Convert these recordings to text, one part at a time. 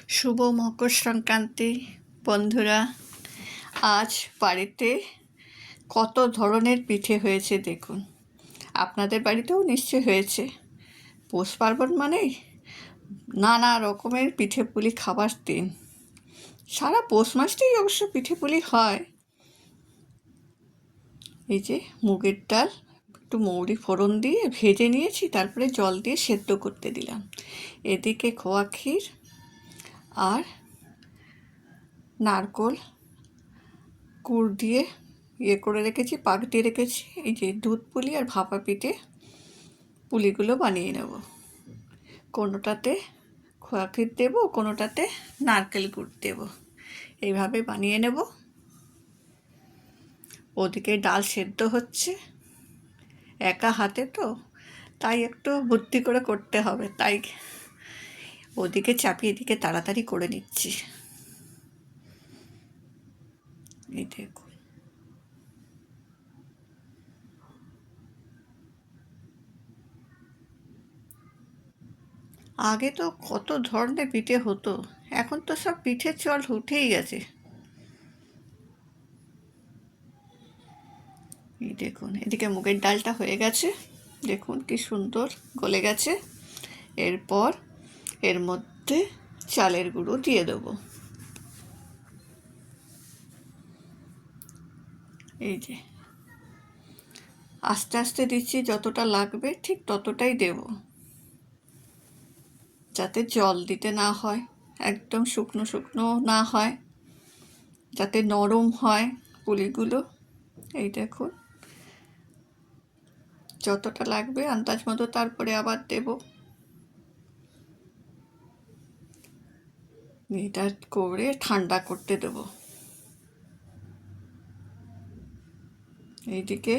শুভ মকর সংক্রান্তি বন্ধুরা। আজ বাড়িতে কত ধরনের পিঠে হয়েছে দেখুন। আপনাদের বাড়িতেও নিশ্চয় হয়েছে। পৌষ পার্বণ মানেই নানা রকমের পিঠে পুলি খাবার দিন। সারা পৌষ মাসটাই অবশ্য পিঠে পুলি হয়। এই যে মুগের ডাল একটু মৌরি ফোড়ন দিয়ে ভেজে নিয়েছি, তারপরে জল দিয়ে সেদ্ধ করতে দিলাম। এদিকে খোয়া ক্ষীর আর নারকোল গুড় দিয়ে করে রেখেছি, পাক দিয়ে রেখেছি। এই যে দুধ পুলি আর ভাপা পিঠে পুলিগুলো বানিয়ে নেব। কোনোটাতে খোয়া ক্ষীর দেবো, কোনোটাতে নারকেল গুড় দেব, এইভাবে বানিয়ে নেব। ওদিকে ডাল সেদ্ধ হচ্ছে, একা হাতে তো, তাই একটু বুদ্ধি করে করতে হবে, তাই ওদিকে চাপিয়ে এদিকে তাড়াতাড়ি করে নিচ্ছি। এই দেখুন, আগে তো কত ধরনের পিঠে হতো, এখন তো সব পিঠের চল উঠেই গেছে। এই দেখুন, এদিকে মুগের ডালটা হয়ে গেছে, দেখুন কি সুন্দর গলে গেছে। এরপর এর মধ্যে চালের গুঁড়ো দিয়ে দেবো। এই যে আস্তে আস্তে দিচ্ছি, যতটা লাগবে ঠিক ততটাই দেব, যাতে জল দিতে না হয়, একদম শুকনো শুকনো না হয়, যাতে নরম হয় পুলিগুলো। এই দেখুন, যতটা লাগবে আন্দাজ মতো তারপরে আবার দেব। এটা করে ঠান্ডা করতে দেব। এইদিকে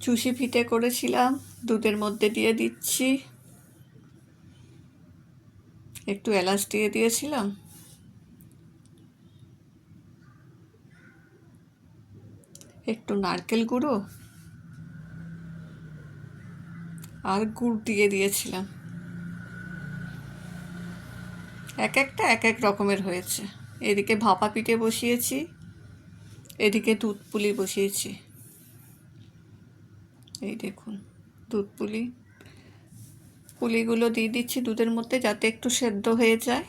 চুষি পিঠে করেছিলাম, দুধের মধ্যে দিয়ে দিচ্ছি। একটু এলাচ দিয়ে দিয়েছিলাম, একটু নারকেল গুঁড়ো আর গুড় দিয়ে দিয়েছিলাম। এক একটা এক এক রকমের হয়েছে। এদিকে ভাপা পিঠে বসিয়েছি, এদিকে দুধ পুলি বসিয়েছি। এই দেখুন, দুধ পুলিগুলো দিয়ে দিচ্ছি দুধের মধ্যে, যাতে একটু সেদ্ধ হয়ে যায়।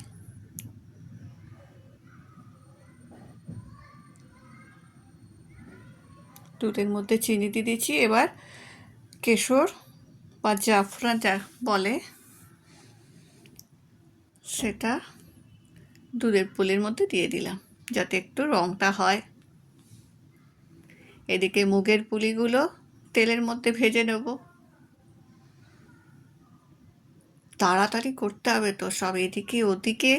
দুধের মধ্যে চিনি দিয়ে দিচ্ছি। এবার কেশর বা জাফরান যা বলে, সেটা দুধের পুলির মধ্যে দিয়ে দিলাম, যাতে একটু রঙটা হয়। এদিকে মুগের পুলিগুলো তেলের মধ্যে ভেজে নেব। তাড়াতাড়ি করতে হবে তো সব, এদিকে ওদিকে।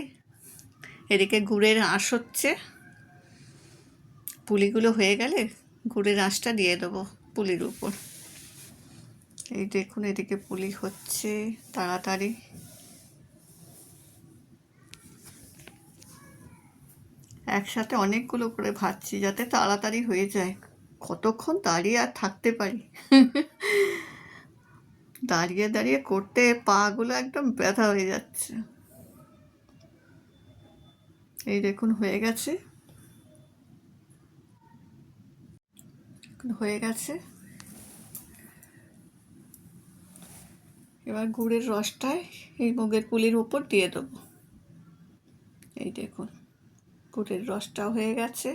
এদিকে গুড়ের আঁশ হচ্ছে, পুলিগুলো হয়ে গেলে গুড়ের আঁশটা দিয়ে দেবো পুলির উপর। এই দেখুন, এদিকে পুলি হচ্ছে তাড়াতাড়ি। একসাথে অনেকগুলো করে ভাজছি যাতে তাড়াতাড়ি হয়ে যায়। কতক্ষণ দাঁড়িয়ে আর থাকতে পারি, দাঁড়িয়ে দাঁড়িয়ে করতে পাগুলো একদম ব্যথা হয়ে যাচ্ছে। এই দেখুন হয়ে গেছে, হয়ে গেছে। এবার গুড়ের রসটায় এই মুগের পুলির উপর দিয়ে দেবো। এই দেখুন, গুড়ের রসটাও হয়ে গেছে,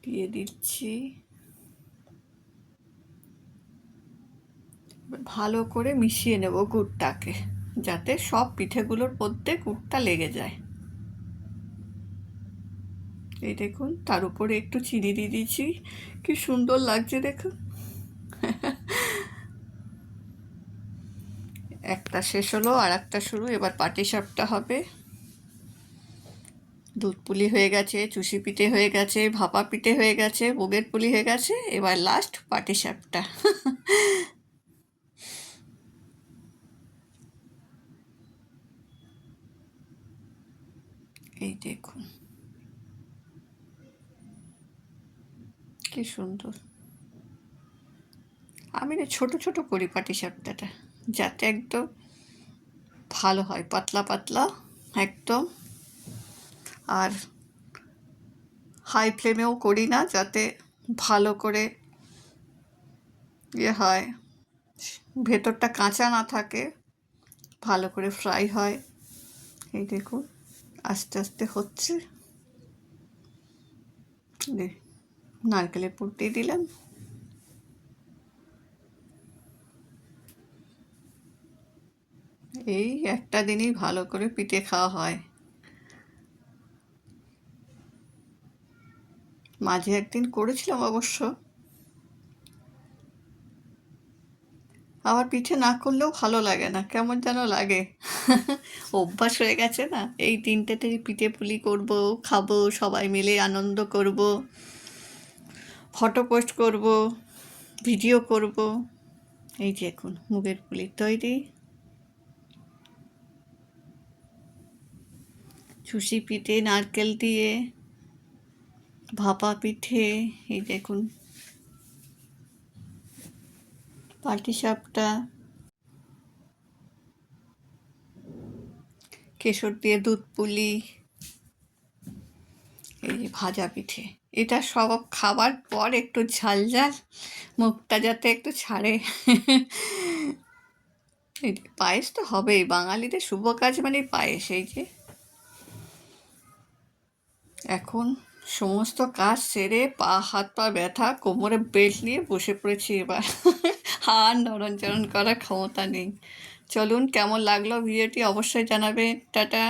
দিয়ে দিচ্ছি। ভালো করে মিশিয়ে নেব গুড়টাকে, যাতে সব পিঠেগুলোর মধ্যে গুড়টা লেগে যায়। এই দেখুন, তার উপরে একটু চিনি দিয়ে দিচ্ছি, কি সুন্দর লাগছে দেখুন। একটা শেষ হলো, আর একটা শুরু। এবার পাটিসাপটা হবে। দুধ পুলি হয়ে গেছে, চুষি পিঠে হয়ে গেছে, ভাপা পিঠে হয়ে গেছে, মুগের পুলি হয়ে গেছে, এবার লাস্ট পাটিসাপটা। এই দেখুন কি সুন্দর। আমি না ছোট ছোট করি পাটিসাপটাটা, যাতে একদম ভালো হয়, পাতলা পাতলা একদম। আর হাই ফ্লেমেও করি না, যাতে ভালো করে ইয়ে হয়, ভেতরটা কাঁচা না থাকে, ভালো করে ফ্রাই হয়। এই দেখুন আস্তে আস্তে হচ্ছে। নারকেলের পুর দিয়ে দিলাম। এই একটা দিনই ভালো করে পিঠে খাওয়া হয়, মাঝে একদিন করেছিলাম অবশ্য। আবার পিঠে না করলেও ভালো লাগে না, কেমন যেন লাগে। অভ্যাস হয়ে গেছে না, এই দিনটাতে পিঠে পুলি করবো, খাবো, সবাই মিলে আনন্দ করব, ফটো পোস্ট করব, ভিডিও করব। এই যে এখন মুগের পুলি তৈরি। চুষি পিঠে নারকেল দিয়ে, ভাপা পিঠে, এই দেখুন পাটিসাপটা, কেশর দিয়ে দুধ পুলি, এই যে ভাজা পিঠে। এটা সব খাবার পর একটু ঝাল ঝাল, মুখটা যাতে একটু ছাড়ে। এই যে পায়েস তো হবেই, বাঙালিদের শুভ কাজ মানে পায়েস। এই যে এখন সমস্ত কাজ সেরে হাত পা ব্যথা, কোমরে বেল্ট নিয়ে বসে পড়েছি এবার। আর নড়নচড়ন করার ক্ষমতা নেই। চলুন, কেমন লাগলো ভিডিওটি অবশ্যই জানাবেন। টাটা।